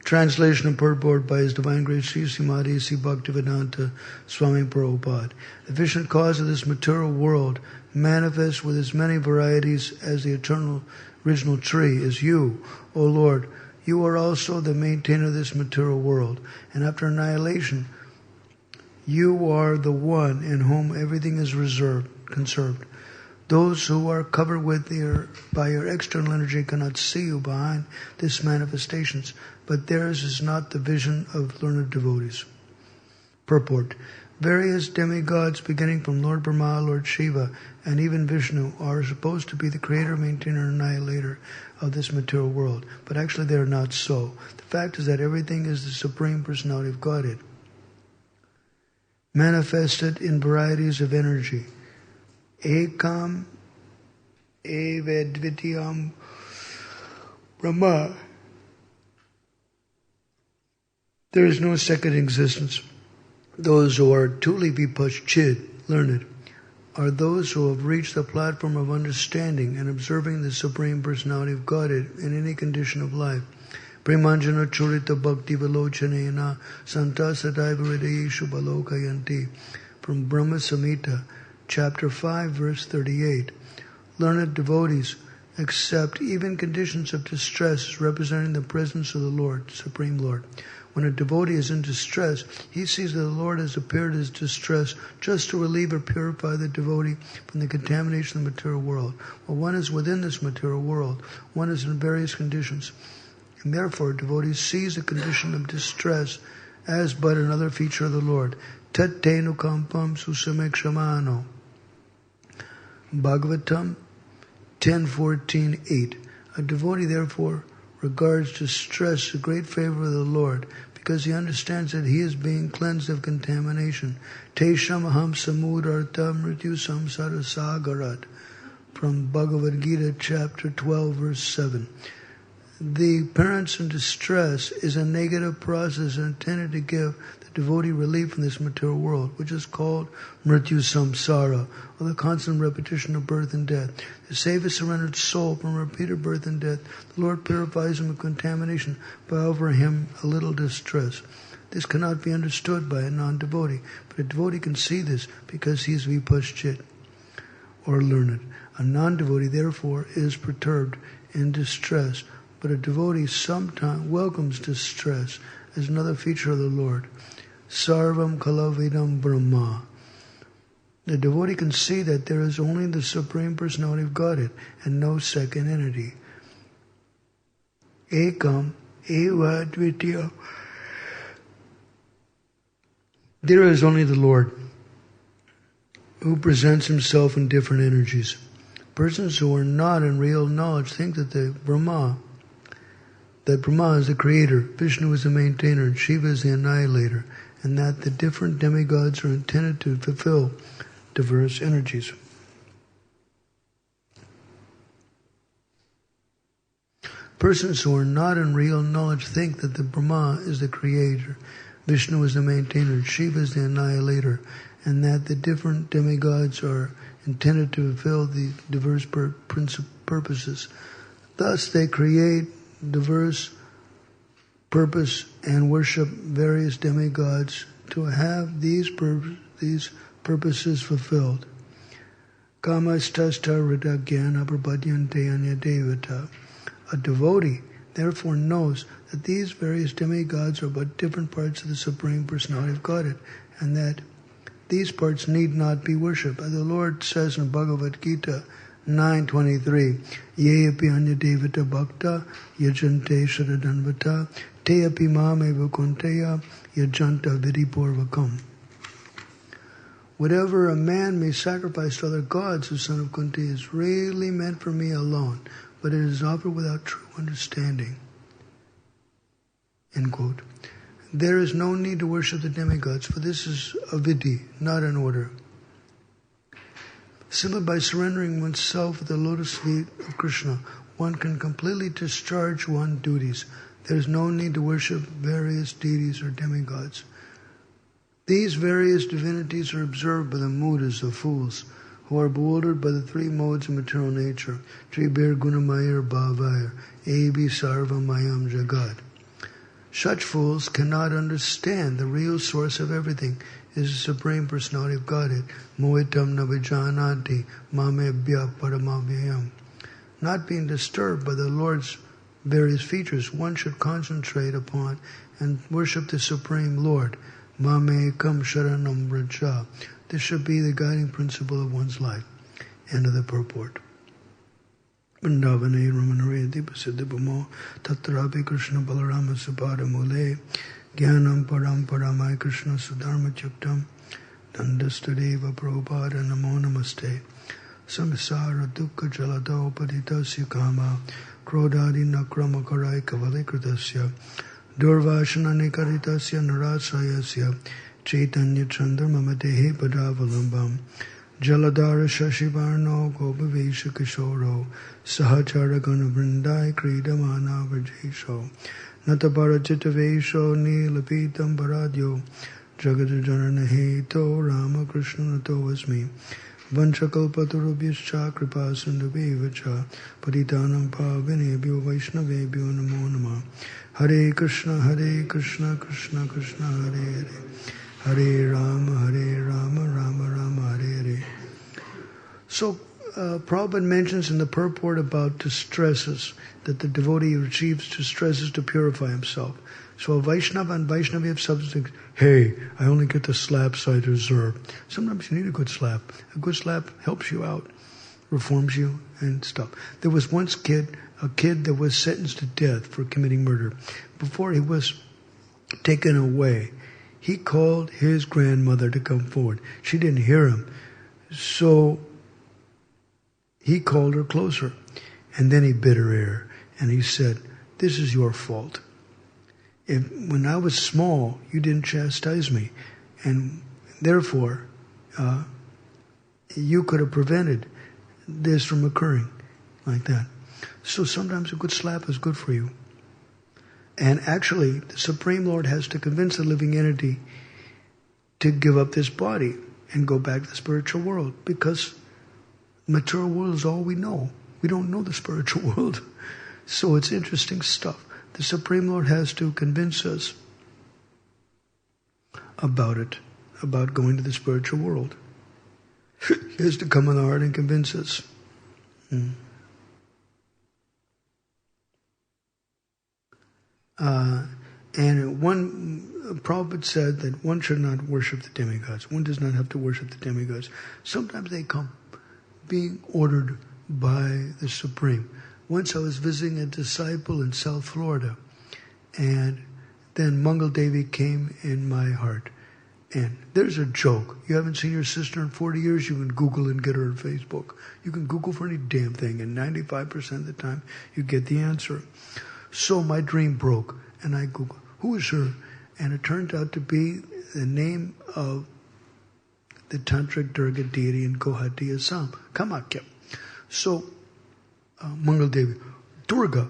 Translation and purport by His Divine Grace Sri Srimati C. Bhaktivedanta Swami Prabhupada. The efficient cause of this material world manifests with as many varieties as the eternal original tree is you, O Lord. You are also the maintainer of this material world, and after annihilation, you are the one in whom everything is conserved. Those who are covered by your external energy cannot see you behind these manifestations, but theirs is not the vision of learned devotees. Purport. Various demigods beginning from Lord Brahma, Lord Shiva, and even Vishnu are supposed to be the creator, maintainer, and annihilator of this material world, but actually they are not so. The fact is that everything is the Supreme Personality of Godhead, manifested in varieties of energy. Ekam evedvityam Brahma. There is no second existence. Those who are truly vipaschid, learned, are those who have reached the platform of understanding and observing the Supreme Personality of Godhead in any condition of life. Premanjana churita bhakti vilochanena santa sadaiva hridayeshu balokayanti. From Brahma Samhita, Chapter 5, verse 38. Learned devotees accept even conditions of distress as representing the presence of the Lord, Supreme Lord. When a devotee is in distress, he sees that the Lord has appeared as distress just to relieve or purify the devotee from the contamination of the material world. While one is within this material world, one is in various conditions. And therefore, a devotee sees the condition of distress as but another feature of the Lord. Tat tenu kampam susamekshamano. Bhagavatam 10:14-8. A devotee therefore regards distress a great favor of the Lord, because he understands that he is being cleansed of contamination. Tesham aham samudhartam mrityu samsara sagarat. From Bhagavad Gita chapter 12 verse 7. The appearance in distress is a negative process intended to give the devotee relief from this material world, which is called mrityu samsara, or the constant repetition of birth and death. To save a surrendered soul from repeated birth and death, the Lord purifies him of contamination by offering him a little distress. This cannot be understood by a non-devotee, but a devotee can see this because he is vipaschit, or learned. A non-devotee, therefore, is perturbed in distress, but a devotee sometimes welcomes distress as another feature of the Lord. Sarvam kalavidam Brahma. The devotee can see that there is only the Supreme Personality of Godhead and no second entity. Ekam eva dvitya. There is only the Lord, who presents himself in different energies. Persons who are not in real knowledge think that Brahma is the creator, Vishnu is the maintainer, and Shiva is the annihilator, and that the different demigods are intended to fulfill diverse energies. Persons who are not in real knowledge think that the Brahma is the creator, Vishnu is the maintainer, Shiva is the annihilator, and that the different demigods are intended to fulfill the diverse purposes. Thus they create diverse purpose and worship various demigods to have these purposes fulfilled. Kamastasta rita jnana prapadyante anya devata. A devotee therefore knows that these various demigods are but different parts of the Supreme Personality of Godhead, and that these parts need not be worshipped. As the Lord says in Bhagavad Gita 9:23, Ye api anya devata bhakta yajante sharadanvata te api mam eva kunteya yajanta vidipurvakam. Whatever a man may sacrifice to other gods, the son of Kunti, is really meant for me alone, but it is offered without true understanding. End quote. There is no need to worship the demigods, for this is a vidhi, not an order. Simply by surrendering oneself at the lotus feet of Krishna, one can completely discharge one's duties. There is no need to worship various deities or demigods. These various divinities are observed by the mudas of fools, who are bewildered by the three modes of material nature, Tribir Gunamayar Bhavayar, Ebi Sarvamayam Jagat. Such fools cannot understand the real source of everything is the Supreme Personality of Godhead. Mohitam navijananti mamebhya paramavyayam. Not being disturbed by the Lord's various features, one should concentrate upon and worship the Supreme Lord. Mamekam sharanam vraja. This should be the guiding principle of one's life. End of the purport. Vrindavane Ramanarayati Pasiddhipamo Tatrapi Krishna Balarama Supada Mule Jnanam Param Paramai Krishna Sudharma Chiptam Dandastadeva Prabhupada Namo Namaste Samsara Dukkha Jalado Patitasya Kama Krodadi Nakrama Karai Kavalikritasya Durvashanani Karitasya Narasayasya Chaitanya Chandra Mamadehi Padavalambam Jaladhara Shashivarno Gopavesha Kishoro Sahachara Gana Vrindai Kridamana Vajesho Natabara Chittavesho Nilapitam Paradyo Jagadajanana Heto Rama Krishna Nato Vasmi Vanchakalpatarubhyascha Kripa Sindhubevacha Paditanam Pavinebhyo Vaishnavebhyo Namo Namah Hare Krishna Krishna Krishna Hare Hare Hare Rama, Rama Rama, Hare Hare. So, Prabhupada mentions in the purport about distresses, that the devotee receives distresses to purify himself. So a Vaishnava and Vaishnavi have substance, hey, I only get the slaps I deserve. Sometimes you need a good slap. A good slap helps you out, reforms you, and stuff. There was once a kid that was sentenced to death for committing murder. Before he was taken away, he called his grandmother to come forward. She didn't hear him. So he called her closer. And then he bit her ear. And he said, this is your fault. When I was small, you didn't chastise me. And therefore, you could have prevented this from occurring like that. So sometimes a good slap is good for you. And actually, the Supreme Lord has to convince the living entity to give up this body and go back to the spiritual world, because material world is all we know. We don't know the spiritual world. So it's interesting stuff. The Supreme Lord has to convince us about it, about going to the spiritual world. He has to come in the heart and convince us. And one Prabhupada said that one should not worship the demigods. One does not have to worship the demigods. Sometimes they come being ordered by the Supreme. Once I was visiting a disciple in South Florida, and then Mangal Devi came in my heart. And there's a joke. You haven't seen your sister in 40 years, you can Google and get her on Facebook. You can Google for any damn thing, and 95% of the time you get the answer. So my dream broke, and I Googled, who is her? And it turned out to be the name of the Tantric Durga deity in Guwahati, Assam, Kamakya. So, Mangal Devi, Durga,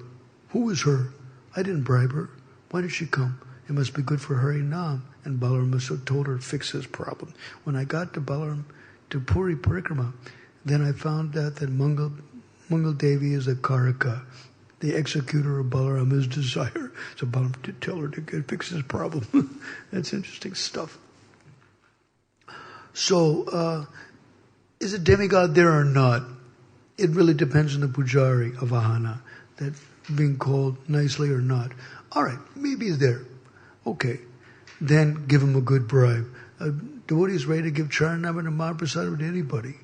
who is her? I didn't bribe her. Why did she come? It must be good for Hari Nam. And Balaram must have told her to fix his problem. When I got to Balaram, to Puri Parikrama, then I found out that Mangal Devi is a Karaka, the executor of Balaram's desire. So Balaram did tell her to fix his problem. That's interesting stuff. So, is a demigod there or not? It really depends on the pujari of Ahana, that being called nicely or not. All right, maybe he's there. Okay, then give him a good bribe. A devotee is ready to give Charanamrita and Mahaprasad to anybody.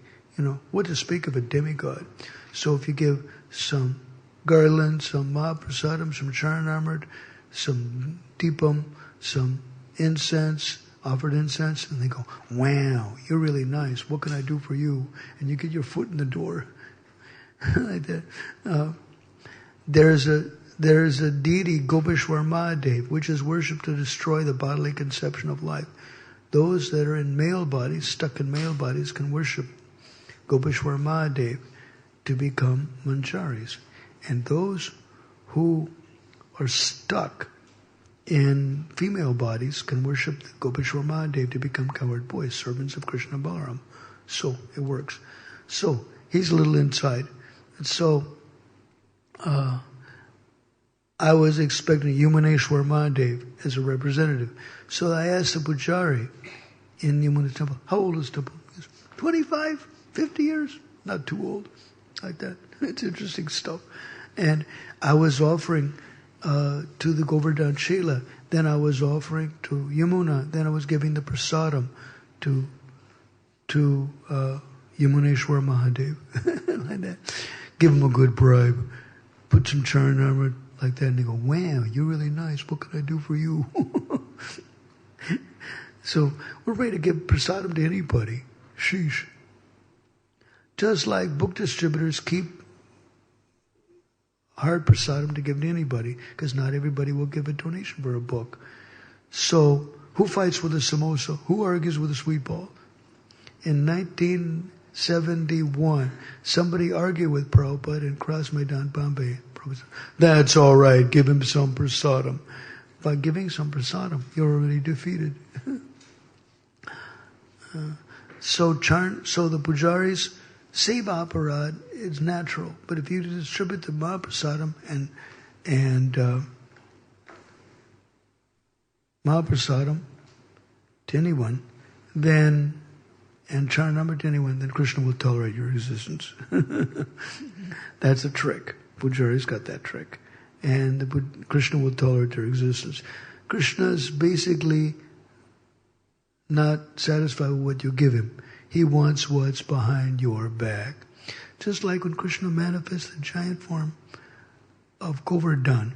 What to speak of a demigod? So if you give some garland, some Mahaprasadam, some Charanamrita, some Deepam, some incense, offered incense, and they go, wow, you're really nice. What can I do for you? And you get your foot in the door. Like that. There's a deity, Gopeshwar Mahadev, which is worshipped to destroy the bodily conception of life. Those that are in male bodies, stuck in male bodies, can worship Gopeshwar Mahadev to become mancharis. And those who are stuck in female bodies can worship Gopeshwar Mahadev to become cowherd boys, servants of Krishna Balaram. So it works. So he's a little inside. And so I was expecting Yamuneshwar Mahadev as a representative. So I asked the Pujari in Yamuna temple, how old is the temple? 25, 50 years? Not too old, like that. It's interesting stuff. And I was offering to the Govardhan Shila, then I was offering to Yamuna, then I was giving the prasadam to Yamuneshwar Mahadev. Like that. Give him a good bribe. Put some charnamrita like that, and they go, wow, you're really nice. What can I do for you? So we're ready to give prasadam to anybody. Sheesh. Just like book distributors keep hard prasadam to give to anybody, because not everybody will give a donation for a book. So who fights with a samosa? Who argues with a sweet ball? In 1971, somebody argued with Prabhupada in Cross Maidan, Bombay. Prabhupada said, that's all right, give him some prasadam. By giving some prasadam, you're already defeated. So the pujaris, seva aparad is natural, but if you distribute the Mahaprasadam and Mahaprasadam to anyone, then and charnamrita to anyone, then Krishna will tolerate your existence. That's a trick. Pujari's got that trick, and Krishna will tolerate your existence. Krishna's basically not satisfied with what you give him. He wants what's behind your back. Just like when Krishna manifests the giant form of Govardhan.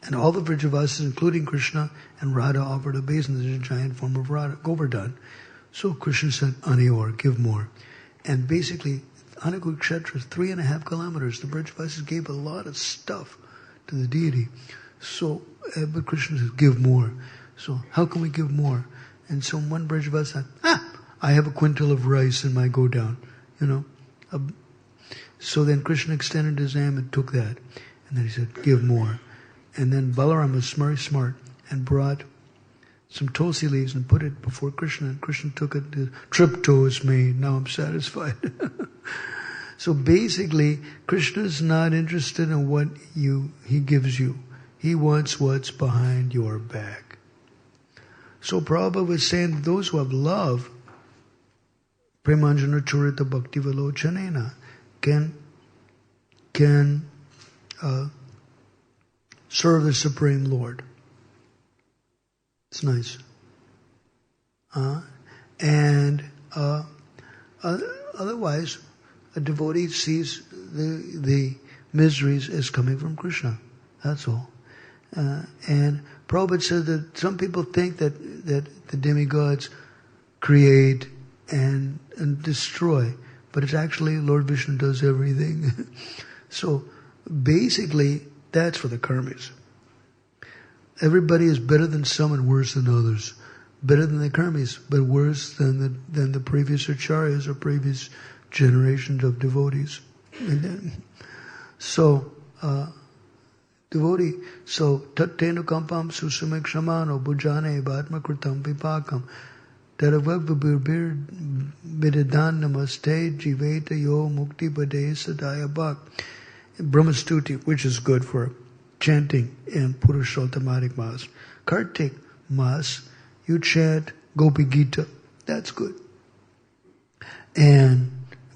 And all the Vrajavasis, including Krishna and Radha, offered obeisance to the giant form of Govardhan. So Krishna said, Anior, give more. And basically, Anukul Kshetra is 3.5 kilometers. The Vrajavasis gave a lot of stuff to the deity. So, but Krishna said, give more. So how can we give more? And so one Vrajavasi said, I have a quintal of rice in my go down, So then Krishna extended his arm and took that. And then he said, give more. And then Balaram was very smart and brought some tulsi leaves and put it before Krishna. And Krishna took it. Tripto is made. Now I'm satisfied. So basically, Krishna's not interested in what he gives you. He wants what's behind your back. So Prabhupada was saying that those who have love, Premanjana Churita Bhakti Vilochanena, can serve the Supreme Lord. It's nice. Otherwise, a devotee sees the miseries as coming from Krishna. That's all. And Prabhupada said that some people think that the demigods create and destroy, but it's actually Lord Vishnu does everything. So basically, that's for the karmis. Everybody is better than some and worse than others. Better than the karmis, but worse than the previous acharyas or previous generations of devotees. So tattenu kampam susumek shamano bhujane bhatma kritam vipakam taravabhubir vidadan namaste jiveta yo mukti pade sadaya bhak. Brahmastuti, which is good for chanting in Purushottamadic Mas. Kartik Mas, you chant Gopi Gita. That's good. And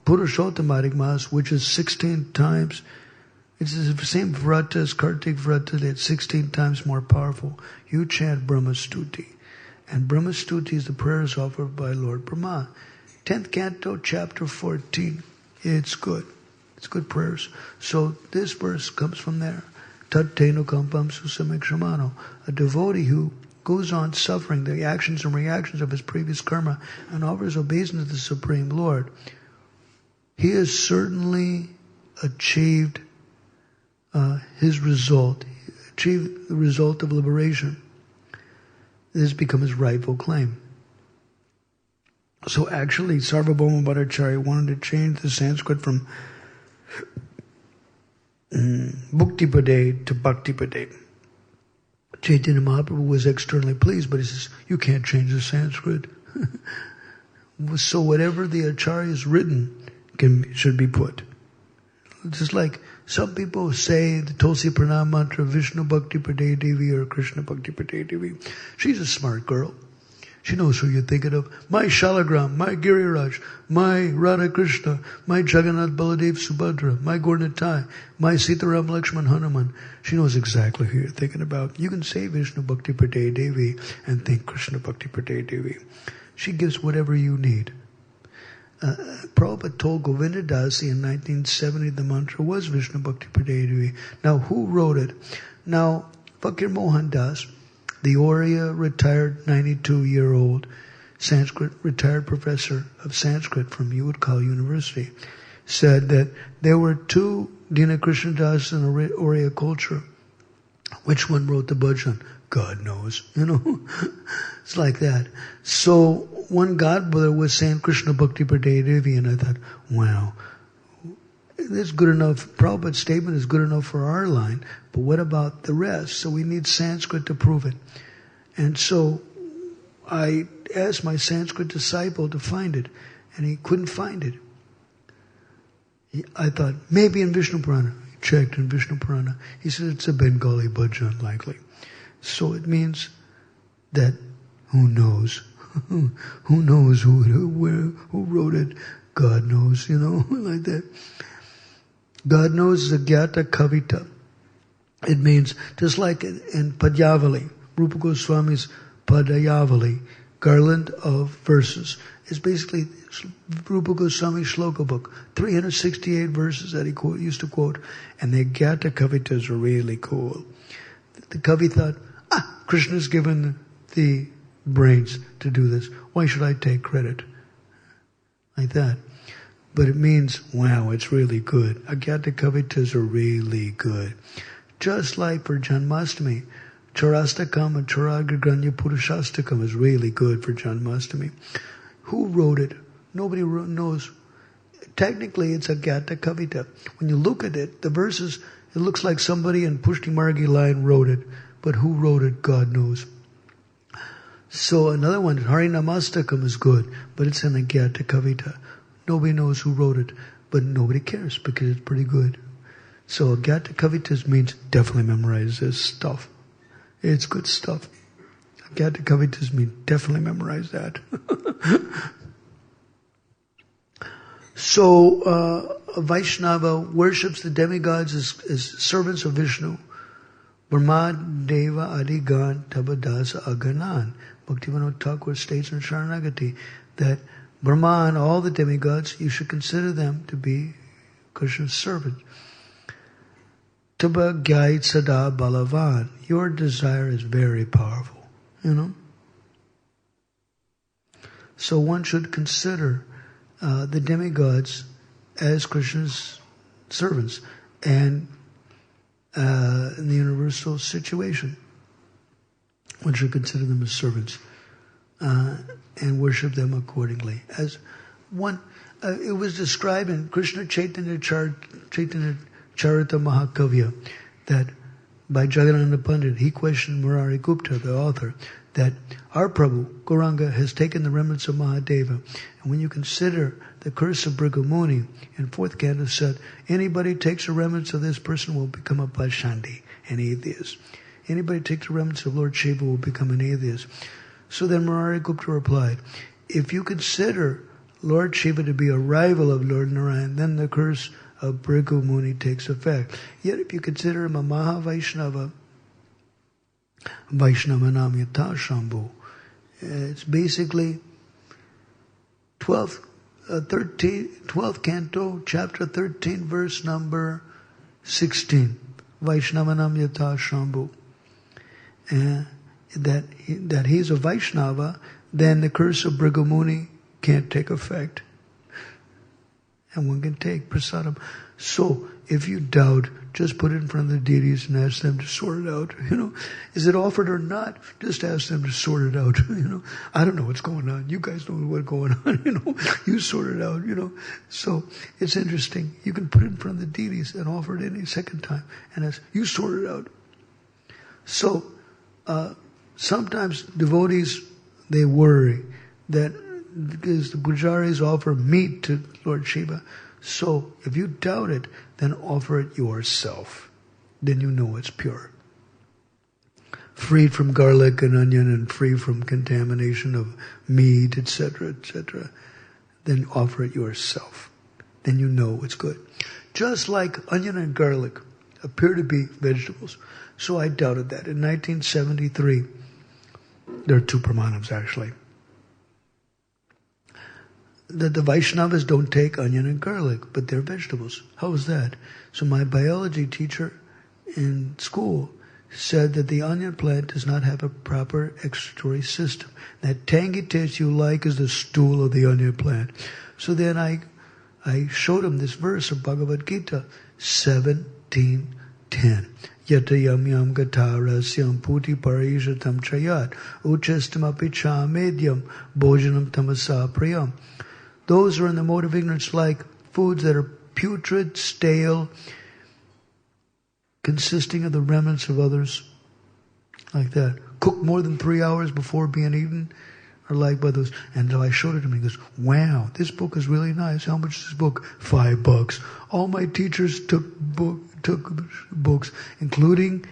Purushottamadic Mas, which is 16 times, it's the same vrata as Kartik vrata, it's 16 times more powerful. You chant Brahmastuti. And Brahmastuti is the prayers offered by Lord Brahma. 10th Canto, Chapter 14. It's good. It's good prayers. So this verse comes from there. Tattenu kampam susamek shamano. A devotee who goes on suffering the actions and reactions of his previous karma and offers obeisance to the Supreme Lord, he has certainly achieved his result, achieved the result of liberation. This has become his rightful claim. So actually, Sarvabhauma Bhattacharya wanted to change the Sanskrit from Bhuktipade to Bhaktipade. Chaitanya Mahaprabhu was externally pleased, but he says, you can't change the Sanskrit. So whatever the Acharya has written should be put. Just like some people say the Tulsi Pranam mantra, Vishnu Bhakti Pade Devi or Krishna Bhakti Pade Devi. She's a smart girl. She knows who you're thinking of. My Shalagram, my Giriraj, my Radha Krishna, my Jagannath Baladev Subhadra, my Gaurnitai, my Sitaram Lakshman Hanuman. She knows exactly who you're thinking about. You can say Vishnu Bhakti Pade Devi and think Krishna Bhakti Pade Devi. She gives whatever you need. Prabhupada told Govinda Dasi in 1970 the mantra was Vishnu Bhakti Pade Devi. Now, who wrote it? Now, Fakir Mohan Das, the Oriya retired 92-year-old Sanskrit retired professor of Sanskrit from Utkal University, said that there were two Dina Krishna Das in Oriya culture. Which one wrote the bhajan? God knows, It's like that. So one godbrother was saying Krishna Bhakti Pade Devi, and I thought, wow, that's good enough. Prabhupada's statement is good enough for our line, but what about the rest? So we need Sanskrit to prove it. And so I asked my Sanskrit disciple to find it, and he couldn't find it. I thought, maybe in Vishnu Purana. He checked in Vishnu Purana. He said it's a Bengali bhajan, likely. So it means that who knows? Who knows who wrote it? God knows, like that. God knows Zagyata Kavita. It means, just like in Padyavali, Rupa Goswami's Padayavali, garland of verses. It's basically Rupa Goswami's shloka book, 368 verses that he used to quote, and the Gyata Kavitas are really cool. The Kavi thought, Krishna's given the brains to do this. Why should I take credit? Like that. But it means, wow, it's really good. Agyata Kavitas are really good. Just like for Janmashtami, Charastakam and Charagraganya Purushastakam is really good for Janmashtami. Who wrote it? Nobody knows. Technically, it's Agyata Kavita. When you look at it, the verses, it looks like somebody in Pushti Margi line wrote it. But who wrote it, God knows. So another one, Hari Namastakam is good, but it's an Agyata Kavita. Nobody knows who wrote it, but nobody cares because it's pretty good. So Agyata Kavitas means definitely memorize this stuff. It's good stuff. Agyata Kavitas means definitely memorize that. So Vaishnava worships the demigods as servants of Vishnu. Brahma Deva Adigan Tabadasa Aganan. Bhaktivinoda Thakur states in Sharanagati that Brahma and all the demigods, you should consider them to be Krishna's servants. Taba Gyait Sada Balavan. Your desire is very powerful, So one should consider the demigods as Krishna's servants and in the universal situation. One should consider them as servants and worship them accordingly. As one, it was described in Krishna Chaitanya Charita Mahakavya that by Jagannatha Pandit, he questioned Murari Gupta, the author, that our Prabhu, Gauranga, has taken the remnants of Mahadeva. And when you consider the curse of Bhrigu in 4th canto said, anybody takes the remnants of this person will become a Pashandi, an atheist. Anybody takes the remnants of Lord Shiva will become an atheist. So then Murari Gupta replied, if you consider Lord Shiva to be a rival of Lord Narayan, then the curse of Bhrigu Muni takes effect. Yet if you consider him a Maha Vaishnava, Vaishnava Nam Yata Shambhu, it's basically 12th canto, chapter 13, verse number 16. Vaishnavanam Yata Shambhu. That he's a Vaishnava, then the curse of Bhrigu Muni can't take effect. And one can take prasadam. So, if you doubt, just put it in front of the deities and ask them to sort it out. Is it offered or not? Just ask them to sort it out. I don't know what's going on. You guys know what's going on. You sort it out. So it's interesting. You can put it in front of the deities and offer it any second time, and ask, you sort it out. So sometimes devotees, they worry that because the pujaris offer meat to Lord Shiva, So if you doubt it, then offer it yourself. Then you know it's pure. Freed from garlic and onion and free from contamination of meat, etc., etc. Then offer it yourself. Then you know it's good. Just like onion and garlic appear to be vegetables. So I doubted that. In 1973, there are two pramanams actually, that the Vaishnavas don't take onion and garlic, but they're vegetables. How is that? So my biology teacher in school said that the onion plant does not have a proper excretory system. That tangy taste you like is the stool of the onion plant. So then I showed him this verse of Bhagavad Gita, 17:10. Yata yam yam gatarasyam puti parishatam chayat uchestam api cha medyam bhojanam tamasa priyam. Those who are in the mode of ignorance like foods that are putrid, stale, consisting of the remnants of others, like that. Cooked more than 3 hours before being eaten, are like by those. And so I showed it to him. He goes, "Wow, this book is really nice. How much is this book?" $5. All my teachers took books, including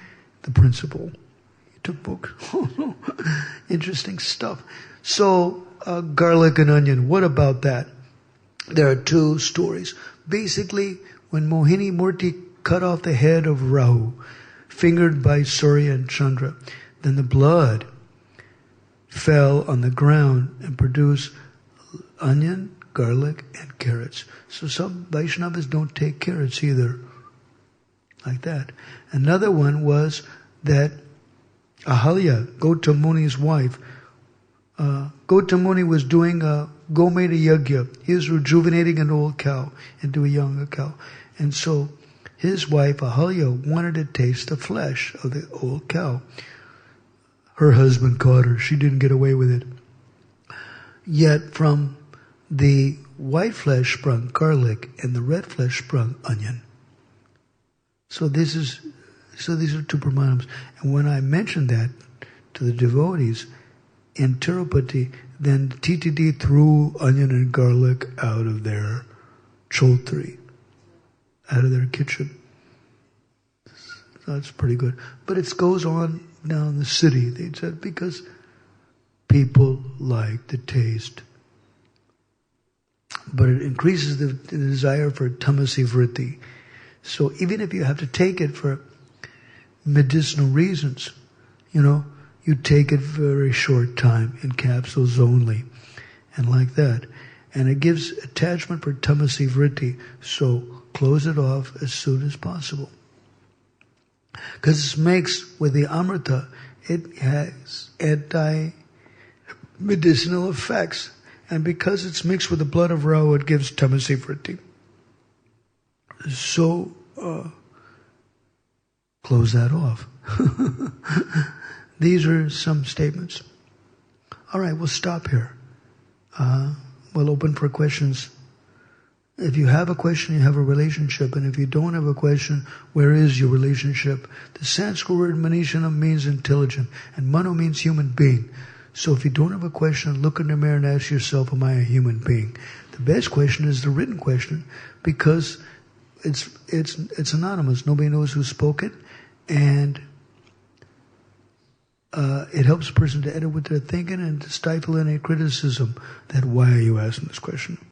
the principal. He took books. Interesting stuff. So, garlic and onion. What about that? There are two stories. Basically, when Mohini Murti cut off the head of Rahu, fingered by Surya and Chandra, then the blood fell on the ground and produced onion, garlic, and carrots. So some Vaishnavas don't take carrots either. Like that. Another one was that Ahalya, Gautam Muni's wife, Gautam Muni was doing a Gometa Yagya. He was rejuvenating an old cow into a younger cow. And so his wife, Ahalya, wanted to taste the flesh of the old cow. Her husband caught her. She didn't get away with it. Yet from the white flesh sprung garlic, and the red flesh sprung onion. So these are two pramanams. And when I mentioned that to the devotees in Tirupati, then TTD threw onion and garlic out of their chotri, out of their kitchen. That's pretty good. But it goes on now in the city, they said, because people like the taste. But it increases the desire for tamasi vritti. So even if you have to take it for medicinal reasons, you take it for a very short time in capsules only, and like that. And it gives attachment for tamasi vritti, so close it off as soon as possible. Because it's mixed with the amrita, it has anti-medicinal effects. And because it's mixed with the blood of Rahu, it gives tamasi vritti. So, close that off. These are some statements. All right, we'll stop here. We'll open for questions. If you have a question, you have a relationship. And if you don't have a question, where is your relationship? The Sanskrit word manishanam means intelligent. And mano means human being. So if you don't have a question, look in the mirror and ask yourself, am I a human being? The best question is the written question, because it's anonymous. Nobody knows who spoke it. And it helps a person to edit what they're thinking and to stifle any criticism that, why are you asking this question?